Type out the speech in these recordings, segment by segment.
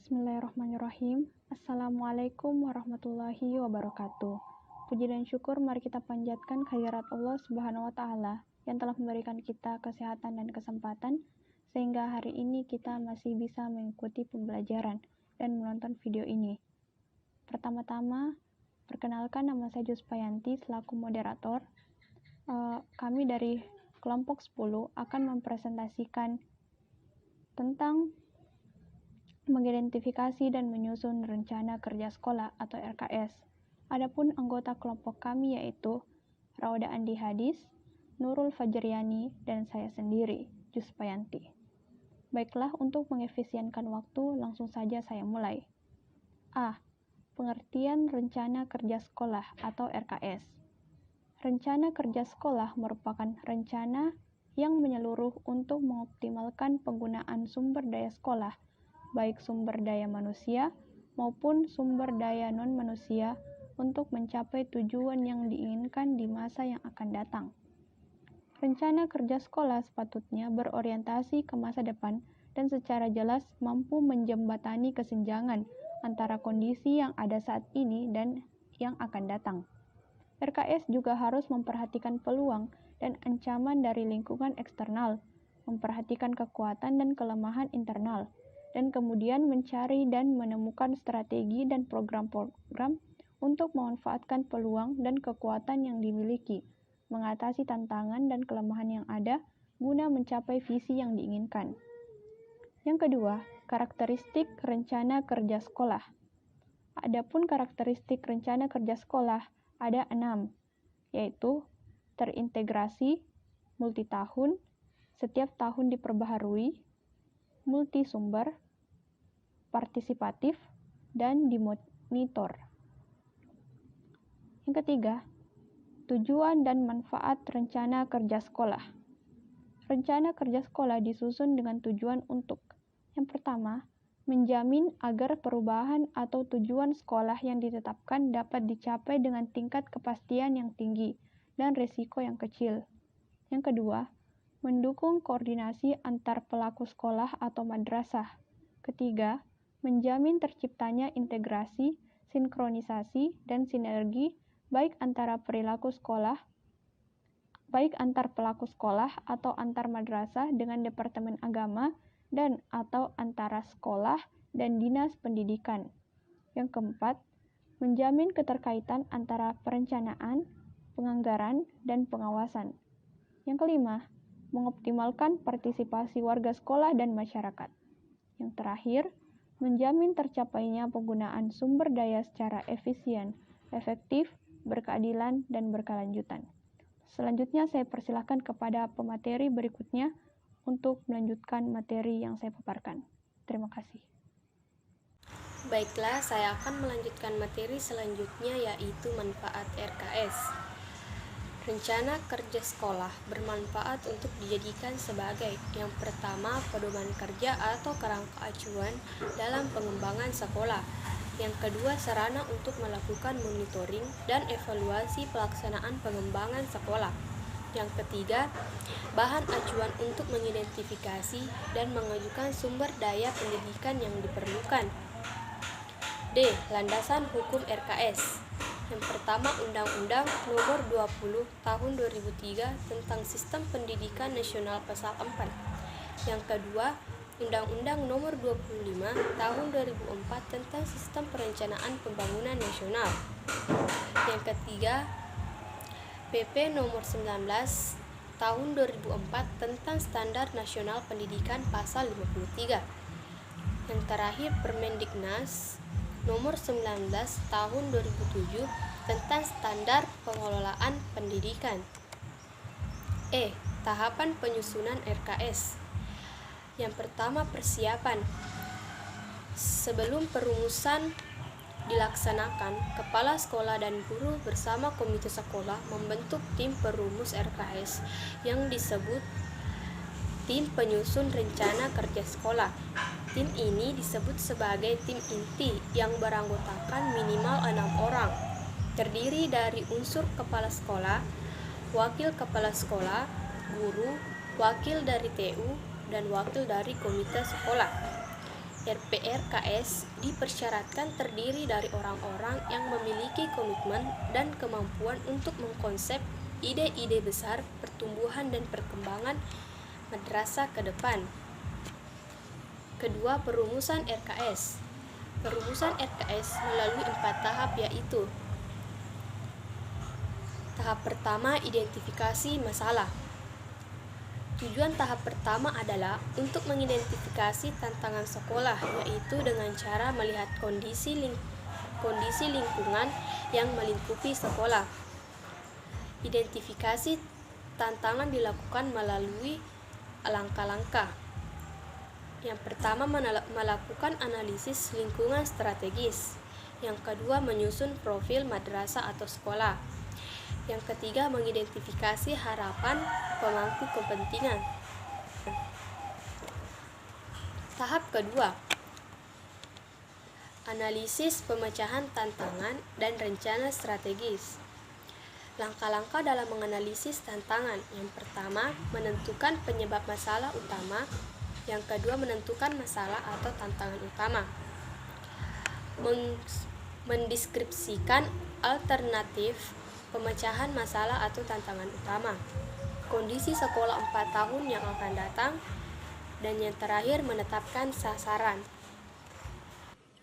Bismillahirrahmanirrahim. Assalamualaikum warahmatullahi wabarakatuh. Puji dan syukur mari kita panjatkan kehadirat Allah Subhanahu wa Ta'ala yang telah memberikan kita kesehatan dan kesempatan sehingga hari ini kita masih bisa mengikuti pembelajaran dan menonton video ini. Pertama-tama, perkenalkan nama saya Juspayanti selaku moderator. Kami dari kelompok 10 akan mempresentasikan tentang mengidentifikasi dan menyusun rencana kerja sekolah atau RKS. Adapun anggota kelompok kami yaitu Rauda Andi Hadis, Nurul Fajriani, dan saya sendiri, Juspayanti. Baiklah, untuk mengefisienkan waktu, langsung saja saya mulai. A. Pengertian rencana kerja sekolah atau RKS. Rencana kerja sekolah merupakan rencana yang menyeluruh untuk mengoptimalkan penggunaan sumber daya sekolah, baik sumber daya manusia maupun sumber daya non-manusia untuk mencapai tujuan yang diinginkan di masa yang akan datang. Rencana kerja sekolah sepatutnya berorientasi ke masa depan dan secara jelas mampu menjembatani kesenjangan antara kondisi yang ada saat ini dan yang akan datang. RKS juga harus memperhatikan peluang dan ancaman dari lingkungan eksternal, memperhatikan kekuatan dan kelemahan internal, dan kemudian mencari dan menemukan strategi dan program-program untuk memanfaatkan peluang dan kekuatan yang dimiliki, mengatasi tantangan dan kelemahan yang ada, guna mencapai visi yang diinginkan. Yang kedua, karakteristik rencana kerja sekolah. Adapun karakteristik rencana kerja sekolah ada 6, yaitu terintegrasi, multitahun, setiap tahun diperbaharui, multisumber, partisipatif, dan dimonitor. Yang ketiga, tujuan dan manfaat rencana kerja sekolah. Rencana kerja sekolah disusun dengan tujuan untuk: yang pertama, menjamin agar perubahan atau tujuan sekolah yang ditetapkan dapat dicapai dengan tingkat kepastian yang tinggi dan risiko yang kecil. Yang kedua, mendukung koordinasi antar pelaku sekolah atau madrasah. Ketiga, menjamin terciptanya integrasi, sinkronisasi, dan sinergi baik antar pelaku sekolah atau antar madrasah dengan Departemen Agama dan atau antara sekolah dan dinas pendidikan. Yang keempat, menjamin keterkaitan antara perencanaan, penganggaran, dan pengawasan. Yang kelima, mengoptimalkan partisipasi warga sekolah dan masyarakat. Yang terakhir, menjamin tercapainya penggunaan sumber daya secara efisien, efektif, berkeadilan, dan berkelanjutan. Selanjutnya saya persilahkan kepada pemateri berikutnya untuk melanjutkan materi yang saya paparkan. Terima kasih. Baiklah, saya akan melanjutkan materi selanjutnya yaitu manfaat RKS. Rencana kerja sekolah bermanfaat untuk dijadikan sebagai: yang pertama, pedoman kerja atau kerangka acuan dalam pengembangan sekolah. Yang kedua, sarana untuk melakukan monitoring dan evaluasi pelaksanaan pengembangan sekolah. Yang ketiga, bahan acuan untuk mengidentifikasi dan mengajukan sumber daya pendidikan yang diperlukan. D. Landasan hukum RKS. Yang pertama, Undang-Undang Nomor 20 Tahun 2003 tentang Sistem Pendidikan Nasional Pasal 4. Yang kedua, Undang-Undang Nomor 25 Tahun 2004 tentang Sistem Perencanaan Pembangunan Nasional. Yang ketiga, PP Nomor 19 Tahun 2004 tentang Standar Nasional Pendidikan Pasal 53. Yang terakhir, Permendiknas Nomor 19 Tahun 2007 tentang Standar Pengelolaan Pendidikan. E. Tahapan penyusunan RKS. Yang pertama, persiapan. Sebelum perumusan dilaksanakan, kepala sekolah dan guru bersama komite sekolah membentuk tim perumus RKS yang disebut tim penyusun rencana kerja sekolah. Tim ini disebut sebagai tim inti yang beranggotakan minimal 6 orang, terdiri dari unsur kepala sekolah, wakil kepala sekolah, guru, wakil dari TU, dan wakil dari komite sekolah. RPRKS dipersyaratkan terdiri dari orang-orang yang memiliki komitmen dan kemampuan untuk mengkonsep ide-ide besar pertumbuhan dan perkembangan madrasah ke depan. Kedua, perumusan RKS. Perumusan RKS melalui 4 tahap, yaitu: tahap pertama, identifikasi masalah. Tujuan tahap pertama adalah untuk mengidentifikasi tantangan sekolah, yaitu dengan cara melihat kondisi lingkungan yang melingkupi sekolah. Identifikasi tantangan dilakukan melalui langkah-langkah. Yang pertama, melakukan analisis lingkungan strategis. Yang kedua, menyusun profil madrasah atau sekolah. Yang ketiga, mengidentifikasi harapan pemangku kepentingan. Tahap kedua, analisis pemecahan tantangan dan rencana strategis. Langkah-langkah dalam menganalisis tantangan. Yang pertama, menentukan penyebab masalah utama. Yang kedua, menentukan masalah atau tantangan utama. Mendeskripsikan alternatif pemecahan masalah atau tantangan utama. Kondisi sekolah 4 tahun yang akan datang. Dan yang terakhir, menetapkan sasaran.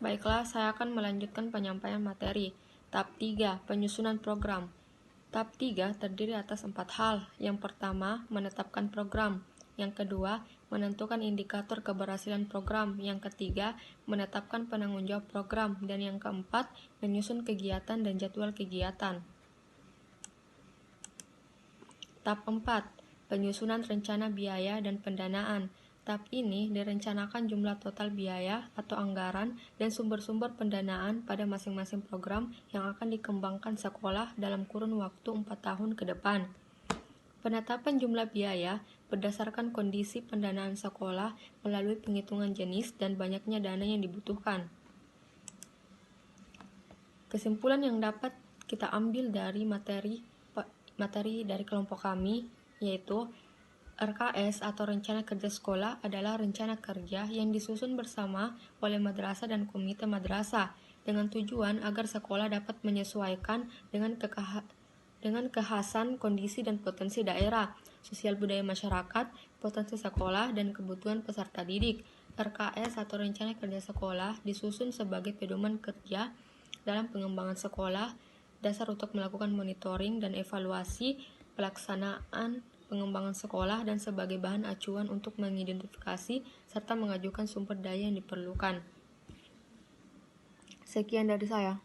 Baiklah, saya akan melanjutkan penyampaian materi. Tahap 3, penyusunan program. Tahap 3 terdiri atas 4 hal. Yang pertama, menetapkan program. Yang kedua, menentukan indikator keberhasilan program. Yang ketiga, menetapkan penanggung jawab program. Dan yang keempat, menyusun kegiatan dan jadwal kegiatan. Tahap 4, penyusunan rencana biaya dan pendanaan. Tahap ini direncanakan jumlah total biaya atau anggaran dan sumber-sumber pendanaan pada masing-masing program yang akan dikembangkan sekolah dalam kurun waktu 4 tahun ke depan. Penetapan jumlah biaya berdasarkan kondisi pendanaan sekolah melalui penghitungan jenis dan banyaknya dana yang dibutuhkan. Kesimpulan yang dapat kita ambil dari materi dari kelompok kami yaitu RKS atau Rencana Kerja Sekolah adalah rencana kerja yang disusun bersama oleh madrasah dan komite madrasah dengan tujuan agar sekolah dapat menyesuaikan dengan kekhasan kondisi dan potensi daerah, sosial budaya masyarakat, potensi sekolah, dan kebutuhan peserta didik. RKS atau Rencana Kerja Sekolah disusun sebagai pedoman kerja dalam pengembangan sekolah, dasar untuk melakukan monitoring dan evaluasi pelaksanaan pengembangan sekolah, dan sebagai bahan acuan untuk mengidentifikasi serta mengajukan sumber daya yang diperlukan. Sekian dari saya.